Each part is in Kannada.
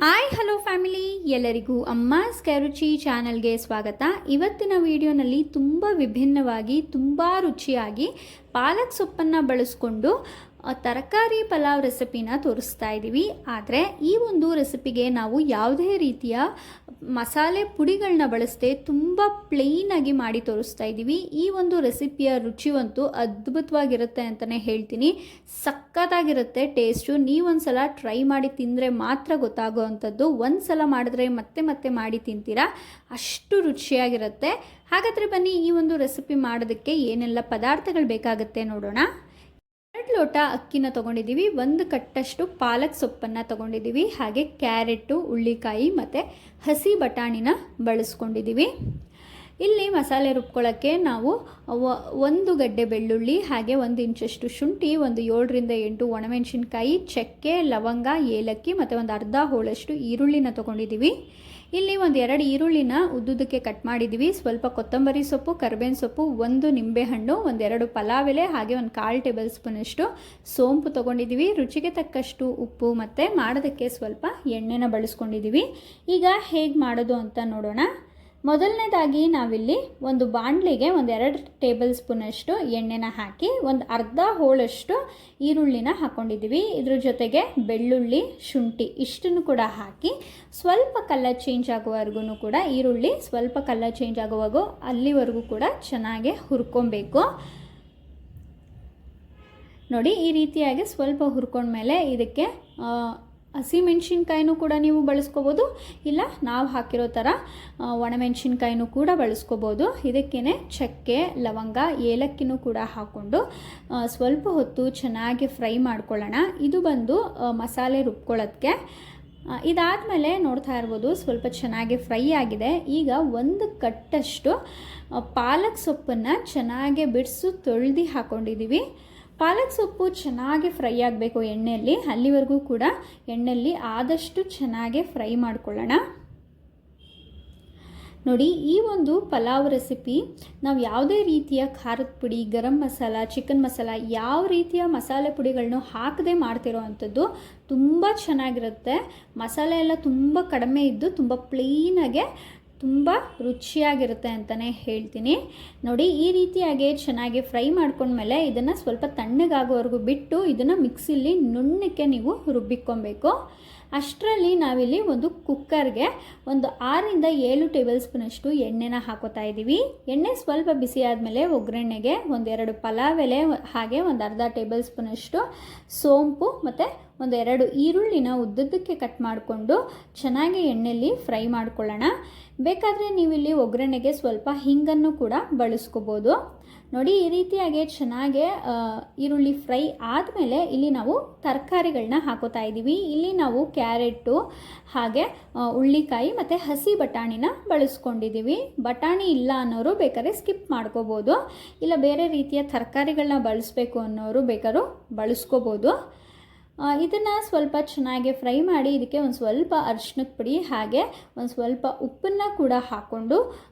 ಹಾಯ್ ಹಲೋ ಫ್ಯಾಮಿಲಿ, ಎಲ್ಲರಿಗೂ ಅಮ್ಮಾಸ್ ಕೈರುಚಿ ಚಾನಲ್ಗೆ ಸ್ವಾಗತ. ಇವತ್ತಿನ ವಿಡಿಯೋನಲ್ಲಿ ತುಂಬ ವಿಭಿನ್ನವಾಗಿ ತುಂಬ ರುಚಿಯಾಗಿ ಪಾಲಕ್ ಸೊಪ್ಪನ್ನು ಬಳಸ್ಕೊಂಡು ತರಕಾರಿ ಪಲಾವ್ ರೆಸಿಪಿನ ತೋರಿಸ್ತಾ ಇದ್ದೀವಿ. ಆದರೆ ಈ ಒಂದು ರೆಸಿಪಿಗೆ ನಾವು ಯಾವುದೇ ರೀತಿಯ ಮಸಾಲೆ ಪುಡಿಗಳನ್ನ ಬಳಸದೆ ತುಂಬ ಪ್ಲೇನಾಗಿ ಮಾಡಿ ತೋರಿಸ್ತಾ ಇದ್ದೀವಿ. ಈ ಒಂದು ರೆಸಿಪಿಯ ರುಚಿವಂತೂ ಅದ್ಭುತವಾಗಿರುತ್ತೆ ಅಂತಲೇ ಹೇಳ್ತೀನಿ. ಸಖತ್ತಾಗಿರುತ್ತೆ ಟೇಸ್ಟು. ನೀವೊಂದು ಸಲ ಟ್ರೈ ಮಾಡಿ ತಿಂದರೆ ಮಾತ್ರ ಗೊತ್ತಾಗೋ ಅಂಥದ್ದು. ಒಂದು ಸಲ ಮಾಡಿದ್ರೆ ಮತ್ತೆ ಮತ್ತೆ ಮಾಡಿ ತಿಂತೀರಾ, ಅಷ್ಟು ರುಚಿಯಾಗಿರುತ್ತೆ. ಹಾಗಾದರೆ ಬನ್ನಿ ಈ ಒಂದು ರೆಸಿಪಿ ಮಾಡೋದಕ್ಕೆ ಏನೆಲ್ಲ ಪದಾರ್ಥಗಳು ಬೇಕಾಗುತ್ತೆ ನೋಡೋಣ. 2 ಲೋಟ ಅಕ್ಕಿನ ತೊಗೊಂಡಿದ್ದೀವಿ, 1 ಕಟ್ಟಷ್ಟು ಪಾಲಕ್ ಸೊಪ್ಪನ್ನು ತೊಗೊಂಡಿದ್ದೀವಿ, ಹಾಗೆ ಕ್ಯಾರೆಟು, ಉಳ್ಳಿಕಾಯಿ ಮತ್ತು ಹಸಿ ಬಟಾಣಿನ ಬಳಸ್ಕೊಂಡಿದ್ದೀವಿ. ಇಲ್ಲಿ ಮಸಾಲೆ ರುಬ್ಕೊಳ್ಳೋಕ್ಕೆ ನಾವು 1 ಗಡ್ಡೆ ಬೆಳ್ಳುಳ್ಳಿ, ಹಾಗೆ 1 ಇಂಚಷ್ಟು ಶುಂಠಿ, 7 ರಿಂದ 8 ಒಣಮೆಣಸಿನ್ಕಾಯಿ, ಚಕ್ಕೆ, ಲವಂಗ, ಏಲಕ್ಕಿ ಮತ್ತು ಒಂದು ಅರ್ಧ ಹೋಳಷ್ಟು ಈರುಳ್ಳಿನ ತೊಗೊಂಡಿದ್ದೀವಿ. ಇಲ್ಲಿ 2 ಈರುಳ್ಳಿನ ಉದ್ದುದಕ್ಕೆ ಕಟ್ ಮಾಡಿದ್ದೀವಿ. ಸ್ವಲ್ಪ ಕೊತ್ತಂಬರಿ ಸೊಪ್ಪು, ಕರಿಬೇವಿನ ಸೊಪ್ಪು, 1 ನಿಂಬೆಹಣ್ಣು, 2 ಪಲಾವ್ ಎಲೆ, ಹಾಗೆ 1/4 ಟೇಬಲ್ ಸ್ಪೂನಷ್ಟು ಸೋಂಪು ತೊಗೊಂಡಿದ್ದೀವಿ. ರುಚಿಗೆ ತಕ್ಕಷ್ಟು ಉಪ್ಪು ಮತ್ತು ಮಾಡೋದಕ್ಕೆ ಸ್ವಲ್ಪ ಎಣ್ಣೆನ ಬಳಸ್ಕೊಂಡಿದ್ದೀವಿ. ಈಗ ಹೇಗೆ ಮಾಡೋದು ಅಂತ ನೋಡೋಣ. ಮೊದಲನೇದಾಗಿ ನಾವಿಲ್ಲಿ ಒಂದು ಬಾಣಲಿಗೆ 2 ಟೇಬಲ್ ಸ್ಪೂನಷ್ಟು ಎಣ್ಣೆನ ಹಾಕಿ ಅರ್ಧ ಹೋಳಷ್ಟು ಈರುಳ್ಳಿನ ಹಾಕ್ಕೊಂಡಿದ್ದೀವಿ. ಇದ್ರ ಜೊತೆಗೆ ಬೆಳ್ಳುಳ್ಳಿ, ಶುಂಠಿ ಇಷ್ಟನ್ನು ಕೂಡ ಹಾಕಿ ಸ್ವಲ್ಪ ಕಲರ್ ಚೇಂಜ್ ಆಗುವವರೆಗೂ ಕೂಡ, ಈರುಳ್ಳಿ ಸ್ವಲ್ಪ ಕಲರ್ ಚೇಂಜ್ ಆಗುವಾಗ ಅಲ್ಲಿವರೆಗೂ ಕೂಡ ಚೆನ್ನಾಗಿ ಹುರ್ಕೊಬೇಕು. ನೋಡಿ, ಈ ರೀತಿಯಾಗಿ ಸ್ವಲ್ಪ ಹುರ್ಕೊಂಡ್ಮೇಲೆ ಇದಕ್ಕೆ ಹಸಿಮೆಣ್ಸಿನ್ಕಾಯಿನೂ ಕೂಡ ನೀವು ಬಳಸ್ಕೋಬೋದು, ಇಲ್ಲ ನಾವು ಹಾಕಿರೋ ಥರ ಒಣಮೆಣ್ಸಿನ್ಕಾಯಿನೂ ಕೂಡ ಬಳಸ್ಕೋಬೋದು. ಇದಕ್ಕೇ ಚಕ್ಕೆ, ಲವಂಗ, ಏಲಕ್ಕಿನೂ ಕೂಡ ಹಾಕ್ಕೊಂಡು ಸ್ವಲ್ಪ ಹೊತ್ತು ಚೆನ್ನಾಗಿ ಫ್ರೈ ಮಾಡ್ಕೊಳ್ಳೋಣ. ಇದು ಬಂದು ಮಸಾಲೆ ರುಬ್ಕೊಳ್ಳೋದಕ್ಕೆ. ಇದಾದಮೇಲೆ ನೋಡ್ತಾ ಇರ್ಬೋದು ಸ್ವಲ್ಪ ಚೆನ್ನಾಗಿ ಫ್ರೈ ಆಗಿದೆ. ಈಗ 1 ಕಟ್ಟಷ್ಟು ಪಾಲಕ್ ಸೊಪ್ಪನ್ನು ಚೆನ್ನಾಗಿ ಬಿಡಿಸು ತೊಳೆದು ಹಾಕ್ಕೊಂಡಿದ್ದೀವಿ. ಪಾಲಕ್ ಸೊಪ್ಪು ಚೆನ್ನಾಗಿ ಫ್ರೈ ಆಗಬೇಕು ಎಣ್ಣೆಯಲ್ಲಿ, ಅಲ್ಲಿವರೆಗೂ ಕೂಡ ಎಣ್ಣೆಯಲ್ಲಿ ಆದಷ್ಟು ಚೆನ್ನಾಗಿ ಫ್ರೈ ಮಾಡ್ಕೊಳ್ಳೋಣ. ನೋಡಿ, ಈ ಒಂದು ಪಲಾವ್ ರೆಸಿಪಿ ನಾವು ಯಾವುದೇ ರೀತಿಯ ಖಾರದ ಪುಡಿ, ಗರಂ ಮಸಾಲ, ಚಿಕನ್ ಮಸಾಲ, ಯಾವ ರೀತಿಯ ಮಸಾಲೆ ಪುಡಿಗಳನ್ನು ಹಾಕದೆ ಮಾಡ್ತಿರೋ ಅಂಥದ್ದು ತುಂಬ ಚೆನ್ನಾಗಿರುತ್ತೆ. ಮಸಾಲೆ ಎಲ್ಲ ತುಂಬ ಕಡಿಮೆ ಇದ್ದು ತುಂಬ ಪ್ಲೇನಾಗೆ ತುಂಬ ರುಚಿಯಾಗಿರುತ್ತೆ ಅಂತಲೇ ಹೇಳ್ತೀನಿ. ನೋಡಿ, ಈ ರೀತಿಯಾಗಿ ಚೆನ್ನಾಗಿ ಫ್ರೈ ಮಾಡ್ಕೊಂಡ್ಮೇಲೆ ಇದನ್ನು ಸ್ವಲ್ಪ ತಣ್ಣಗಾಗೋವರೆಗೂ ಬಿಟ್ಟು ಇದನ್ನು ಮಿಕ್ಸಿಲಿ ನುಣ್ಣಕ್ಕೆ ನೀವು ರುಬ್ಬಿಕೊಬೇಕು. ಅಷ್ಟರಲ್ಲಿ ನಾವಿಲ್ಲಿ ಒಂದು ಕುಕ್ಕರ್ಗೆ 6 ರಿಂದ 7 ಟೇಬಲ್ ಸ್ಪೂನಷ್ಟು ಎಣ್ಣೆನ ಹಾಕೋತಾ ಇದ್ದೀವಿ. ಎಣ್ಣೆ ಸ್ವಲ್ಪ ಬಿಸಿ ಆದಮೇಲೆ ಒಗ್ಗರಣೆಗೆ 2 ಪಲಾವ್ ಎಲೆ, ಹಾಗೆ ಅರ್ಧ ಟೇಬಲ್ ಸ್ಪೂನಷ್ಟು ಸೋಂಪು ಮತ್ತು 2 ಈರುಳ್ಳಿನ ಉದ್ದುದ್ದಕ್ಕೆ ಕಟ್ ಮಾಡಿಕೊಂಡು ಚೆನ್ನಾಗಿ ಎಣ್ಣೆಯಲ್ಲಿ ಫ್ರೈ ಮಾಡ್ಕೊಳ್ಳೋಣ. ಬೇಕಾದರೆ ನೀವಿಲ್ಲಿ ಒಗ್ಗರಣೆಗೆ ಸ್ವಲ್ಪ ಹಿಂಗನ್ನು ಕೂಡ ಬಳಸ್ಕೋಬೋದು. ನೋಡಿ, ಈ ರೀತಿಯಾಗಿ ಚೆನ್ನಾಗಿ ಈರುಳ್ಳಿ ಫ್ರೈ ಆದಮೇಲೆ ಇಲ್ಲಿ ನಾವು ತರಕಾರಿಗಳನ್ನ ಹಾಕೋತಾ ಇದ್ದೀವಿ. ಇಲ್ಲಿ ನಾವು ಕ್ಯಾರೆಟು, ಹಾಗೆ ಉಳ್ಳಿಕಾಯಿ ಮತ್ತು ಹಸಿ ಬಟಾಣಿನ ಬಳಸ್ಕೊಂಡಿದ್ದೀವಿ. ಬಟಾಣಿ ಇಲ್ಲ ಅನ್ನೋರು ಬೇಕಾದ್ರೆ ಸ್ಕಿಪ್ ಮಾಡ್ಕೋಬೋದು, ಇಲ್ಲ ಬೇರೆ ರೀತಿಯ ತರಕಾರಿಗಳನ್ನ ಬಳಸಬೇಕು ಅನ್ನೋರು ಬೇಕಾದ್ರೂ ಬಳಸ್ಕೋಬೋದು. ಇದನ್ನು ಸ್ವಲ್ಪ ಚೆನ್ನಾಗಿ ಫ್ರೈ ಮಾಡಿ ಇದಕ್ಕೆ ಸ್ವಲ್ಪ ಅರಿಶಿನದ ಪುಡಿ, ಹಾಗೆ ಸ್ವಲ್ಪ ಉಪ್ಪನ್ನು ಕೂಡ ಹಾಕ್ಕೊಂಡು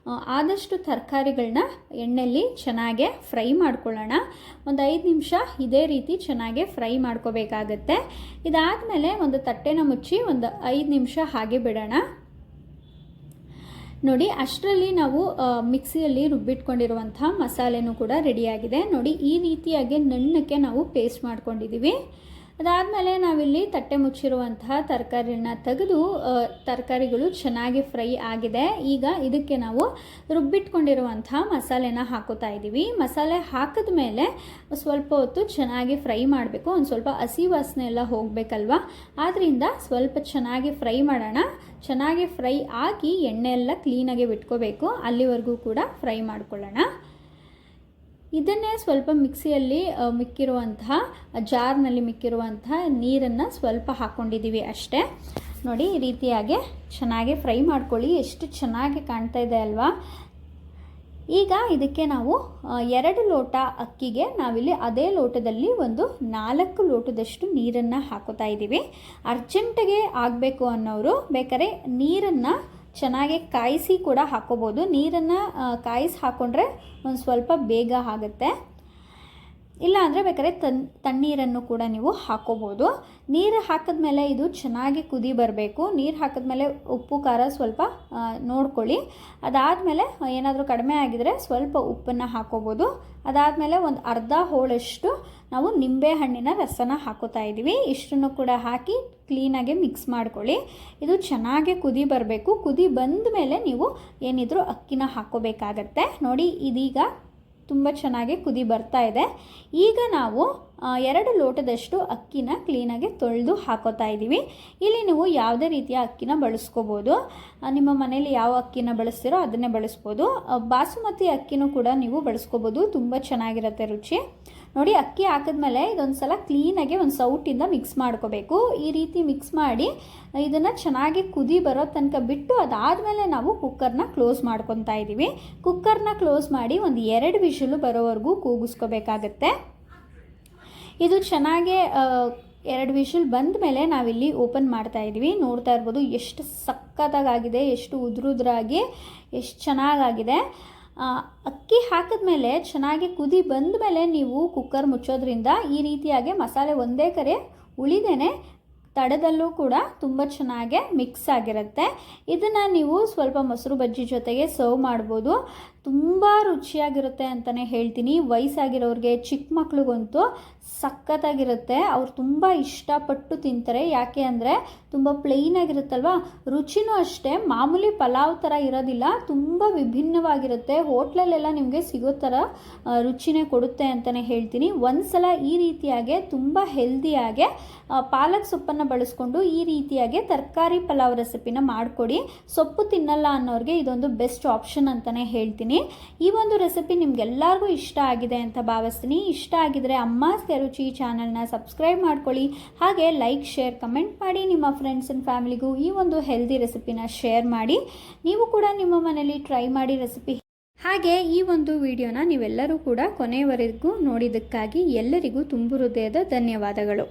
ಆದಷ್ಟು ತರಕಾರಿಗಳನ್ನ ಎಣ್ಣೆಯಲ್ಲಿ ಚೆನ್ನಾಗಿ ಫ್ರೈ ಮಾಡ್ಕೊಳ್ಳೋಣ. 5 ನಿಮಿಷ ಇದೇ ರೀತಿ ಚೆನ್ನಾಗಿ ಫ್ರೈ ಮಾಡ್ಕೋಬೇಕಾಗತ್ತೆ. ಇದಾದಮೇಲೆ ಒಂದು ತಟ್ಟೆನ ಮುಚ್ಚಿ 5 ನಿಮಿಷ ಹಾಗೆ ಬಿಡೋಣ. ನೋಡಿ, ಅಷ್ಟರಲ್ಲಿ ನಾವು ಮಿಕ್ಸಿಯಲ್ಲಿ ರುಬ್ಬಿಟ್ಕೊಂಡಿರುವಂಥ ಮಸಾಲೆನೂ ಕೂಡ ರೆಡಿಯಾಗಿದೆ. ನೋಡಿ, ಈ ರೀತಿಯಾಗಿ ನುಣ್ಣಕ್ಕೆ ನಾವು ಪೇಸ್ಟ್ ಮಾಡ್ಕೊಂಡಿದ್ದೀವಿ. ಅದಾದಮೇಲೆ ನಾವಿಲ್ಲಿ ತಟ್ಟೆ ಮುಚ್ಚಿರುವಂತಹ ತರಕಾರಿನ ತೆಗೆದು ತರಕಾರಿಗಳು ಚೆನ್ನಾಗಿ ಫ್ರೈ ಆಗಿದೆ. ಈಗ ಇದಕ್ಕೆ ನಾವು ರುಬ್ಬಿಟ್ಕೊಂಡಿರುವಂಥ ಮಸಾಲೆನ ಹಾಕೋತಾ ಇದ್ದೀವಿ. ಮಸಾಲೆ ಹಾಕಿದ ಮೇಲೆ ಸ್ವಲ್ಪ ಹೊತ್ತು ಚೆನ್ನಾಗಿ ಫ್ರೈ ಮಾಡಬೇಕು. ಸ್ವಲ್ಪ ಹಸಿ ವಾಸನೆ ಎಲ್ಲ ಹೋಗಬೇಕಲ್ವ, ಆದ್ದರಿಂದ ಸ್ವಲ್ಪ ಚೆನ್ನಾಗಿ ಫ್ರೈ ಮಾಡೋಣ. ಚೆನ್ನಾಗಿ ಫ್ರೈ ಆಗಿ ಎಣ್ಣೆ ಎಲ್ಲ ಕ್ಲೀನಾಗಿ ಬಿಟ್ಕೋಬೇಕು, ಅಲ್ಲಿವರೆಗೂ ಕೂಡ ಫ್ರೈ ಮಾಡ್ಕೊಳ್ಳೋಣ. ಇದನ್ನೇ ಸ್ವಲ್ಪ ಮಿಕ್ಸಿಯಲ್ಲಿ ಮಿಕ್ಕಿರುವಂತಹ ಜಾರ್ನಲ್ಲಿ ಮಿಕ್ಕಿರುವಂತಹ ನೀರನ್ನು ಸ್ವಲ್ಪ ಹಾಕ್ಕೊಂಡಿದ್ದೀವಿ ಅಷ್ಟೇ. ನೋಡಿ, ಈ ರೀತಿಯಾಗಿ ಚೆನ್ನಾಗಿ ಫ್ರೈ ಮಾಡ್ಕೊಳ್ಳಿ. ಎಷ್ಟು ಚೆನ್ನಾಗಿ ಕಾಣ್ತಾ ಇದೆ ಅಲ್ವಾ. ಈಗ ಇದಕ್ಕೆ ನಾವು 2 ಲೋಟ ಅಕ್ಕಿಗೆ ನಾವಿಲ್ಲಿ ಅದೇ ಲೋಟದಲ್ಲಿ 4 ಲೋಟದಷ್ಟು ನೀರನ್ನು ಹಾಕೋತಾ ಇದ್ದೀವಿ. ಅರ್ಜೆಂಟಿಗೆ ಆಗಬೇಕು ಅನ್ನೋರು ಬೇಕಾದ್ರೆ ನೀರನ್ನು ಚೆನ್ನಾಗಿ ಕಾಯಿಸಿ ಕೂಡ ಹಾಕೋಬೋದು. ನೀರನ್ನು ಕಾಯಿಸಿ ಹಾಕ್ಕೊಂಡ್ರೆ ಸ್ವಲ್ಪ ಬೇಗ ಆಗುತ್ತೆ. ಇಲ್ಲ ಅಂದರೆ ಬೇಕಾದ್ರೆ ತಣ್ಣೀರನ್ನು ಕೂಡ ನೀವು ಹಾಕ್ಕೋಬೋದು. ನೀರು ಹಾಕಿದ್ಮೇಲೆ ಇದು ಚೆನ್ನಾಗಿ ಕುದಿ ಬರಬೇಕು. ನೀರು ಹಾಕಿದ್ಮೇಲೆ ಉಪ್ಪು ಖಾರ ಸ್ವಲ್ಪ ನೋಡ್ಕೊಳ್ಳಿ. ಅದಾದಮೇಲೆ ಏನಾದರೂ ಕಡಿಮೆ ಆಗಿದರೆ ಸ್ವಲ್ಪ ಉಪ್ಪನ್ನು ಹಾಕ್ಕೋಬೋದು. ಅದಾದಮೇಲೆ ಒಂದು ಅರ್ಧ ಹೋಳಷ್ಟು ನಾವು ನಿಂಬೆ ಹಣ್ಣಿನ ರಸನ ಹಾಕೋತಾ ಇದ್ದೀವಿ. ಇಷ್ಟನ್ನು ಕೂಡ ಹಾಕಿ ಕ್ಲೀನಾಗಿ ಮಿಕ್ಸ್ ಮಾಡ್ಕೊಳ್ಳಿ. ಇದು ಚೆನ್ನಾಗಿ ಕುದಿ ಬರಬೇಕು. ಕುದಿ ಬಂದ ಮೇಲೆ ನೀವು ಏನಿದ್ರು ಅಕ್ಕಿನ ಹಾಕ್ಕೋಬೇಕಾಗತ್ತೆ. ನೋಡಿ ಇದೀಗ ತುಂಬ ಚೆನ್ನಾಗಿ ಕುದಿ ಬರ್ತಾ ಇದೆ. ಈಗ ನಾವು 2 ಲೋಟದಷ್ಟು ಅಕ್ಕಿನ ಕ್ಲೀನಾಗಿ ತೊಳೆದು ಹಾಕೋತಾ ಇದ್ದೀವಿ. ಇಲ್ಲಿ ನೀವು ಯಾವುದೇ ರೀತಿಯ ಅಕ್ಕಿನ ಬಳಸ್ಕೋಬೋದು. ನಿಮ್ಮ ಮನೇಲಿ ಯಾವ ಅಕ್ಕಿನ ಬಳಸ್ತೀರೋ ಅದನ್ನೇ ಬಳಸ್ಬೋದು. ಬಾಸುಮತಿ ಅಕ್ಕಿನೂ ಕೂಡ ನೀವು ಬಳಸ್ಕೋಬೋದು, ತುಂಬ ಚೆನ್ನಾಗಿರುತ್ತೆ ರುಚಿ. ನೋಡಿ ಅಕ್ಕಿ ಹಾಕಿದ್ಮೇಲೆ ಇದೊಂದು ಸಲ ಕ್ಲೀನಾಗಿ ಒಂದು ಸೌಟಿಂದ ಮಿಕ್ಸ್ ಮಾಡ್ಕೋಬೇಕು. ಈ ರೀತಿ ಮಿಕ್ಸ್ ಮಾಡಿ ಇದನ್ನು ಚೆನ್ನಾಗಿ ಕುದಿ ಬರೋ ತನಕ ಬಿಟ್ಟು ಅದಾದಮೇಲೆ ನಾವು ಕುಕ್ಕರ್ನ ಕ್ಲೋಸ್ ಮಾಡ್ಕೊತಾ ಇದ್ದೀವಿ. ಕುಕ್ಕರ್ನ ಕ್ಲೋಸ್ ಮಾಡಿ ಒಂದು 2 ವಿಷಲು ಬರೋವರೆಗೂ ಕೂಗಿಸ್ಕೋಬೇಕಾಗತ್ತೆ. ಇದು ಚೆನ್ನಾಗಿ 2 ವಿಷಲ್ ಬಂದ ಮೇಲೆ ನಾವಿಲ್ಲಿ ಓಪನ್ ಮಾಡ್ತಾ ಇದ್ದೀವಿ. ನೋಡ್ತಾ ಇರ್ಬೋದು ಎಷ್ಟು ಸಕ್ಕತ್ತಾಗಿದೆ, ಎಷ್ಟು ಉದುರುದ್ರಾಗಿ ಎಷ್ಟು ಚೆನ್ನಾಗಾಗಿದೆ. ಅಕ್ಕಿ ಹಾಕಿದ್ಮೇಲೆ ಚೆನ್ನಾಗಿ ಕುದಿ ಬಂದ ಮೇಲೆ ನೀವು ಕುಕ್ಕರ್ ಮುಚ್ಚೋದ್ರಿಂದ ಈ ರೀತಿಯಾಗಿ ಮಸಾಲೆ ಒಂದೇ ಕಡೆ ಉಳಿದೇನೆ ತಡದಲ್ಲೂ ಕೂಡ ತುಂಬ ಚೆನ್ನಾಗಿ ಮಿಕ್ಸ್ ಆಗಿರುತ್ತೆ. ಇದನ್ನು ನೀವು ಸ್ವಲ್ಪ ಮೊಸರು ಬಜ್ಜಿ ಜೊತೆಗೆ ಸರ್ವ್ ಮಾಡ್ಬೋದು. ತುಂಬ ರುಚಿಯಾಗಿರುತ್ತೆ ಅಂತಲೇ ಹೇಳ್ತೀನಿ. ವಯಸ್ಸಾಗಿರೋರಿಗೆ ಚಿಕ್ಕ ಮಕ್ಳಿಗಂತೂ ಸಖತ್ತಾಗಿರುತ್ತೆ. ಅವ್ರು ತುಂಬ ಇಷ್ಟಪಟ್ಟು ತಿಂತಾರೆ. ಯಾಕೆ ಅಂದರೆ ತುಂಬ ಪ್ಲೇನಾಗಿರುತ್ತಲ್ವ, ರುಚಿನೂ ಅಷ್ಟೇ ಮಾಮೂಲಿ ಪಲಾವ್ ಥರ ಇರೋದಿಲ್ಲ, ತುಂಬ ವಿಭಿನ್ನವಾಗಿರುತ್ತೆ. ಹೋಟ್ಲಲ್ಲೆಲ್ಲ ನಿಮಗೆ ಸಿಗೋ ಥರ ರುಚಿನೇ ಕೊಡುತ್ತೆ ಅಂತಲೇ ಹೇಳ್ತೀನಿ. ಒಂದು ಸಲ ಈ ರೀತಿಯಾಗಿ ತುಂಬ ಹೆಲ್ದಿಯಾಗೆ ಪಾಲಕ್ ಸೊಪ್ಪನ್ನು ಬಳಸ್ಕೊಂಡು ಈ ರೀತಿಯಾಗಿ ತರಕಾರಿ ಪಲಾವ್ ರೆಸಿಪಿನ ಮಾಡಿಕೊಡಿ. ಸೊಪ್ಪು ತಿನ್ನಲ್ಲ ಅನ್ನೋರಿಗೆ ಇದೊಂದು ಬೆಸ್ಟ್ ಆಪ್ಷನ್ ಅಂತಲೇ ಹೇಳ್ತೀನಿ. ಈ ಒಂದು ರೆಸಿಪಿ ನಿಮ್ಗೆಲ್ಲರಿಗೂ ಇಷ್ಟ ಆಗಿದೆ ಅಂತ ಭಾವಿಸ್ತೀನಿ. ಇಷ್ಟ ಆಗಿದ್ರೆ ಅಮ್ಮಾಸ್ ಕೆರುಚಿ ಚಾನಲ್ನ ಸಬ್ಸ್ಕ್ರೈಬ್ ಮಾಡ್ಕೊಳ್ಳಿ. ಹಾಗೆ ಲೈಕ್, ಶೇರ್, ಕಮೆಂಟ್ ಮಾಡಿ. ನಿಮ್ಮ ಫ್ರೆಂಡ್ಸ್ ಆ್ಯಂಡ್ ಫ್ಯಾಮಿಲಿಗೂ ಈ ಒಂದು ಹೆಲ್ದಿ ರೆಸಿಪಿನ ಶೇರ್ ಮಾಡಿ. ನೀವು ಕೂಡ ನಿಮ್ಮ ಮನೇಲಿ ಟ್ರೈ ಮಾಡಿ ರೆಸಿಪಿ. ಹಾಗೆ ಈ ಒಂದು ವಿಡಿಯೋನ ನೀವೆಲ್ಲರೂ ಕೂಡ ಕೊನೆಯವರೆಗೂ ನೋಡಿದ್ದಕ್ಕಾಗಿ ಎಲ್ಲರಿಗೂ ತುಂಬು ಹೃದಯದ ಧನ್ಯವಾದಗಳು.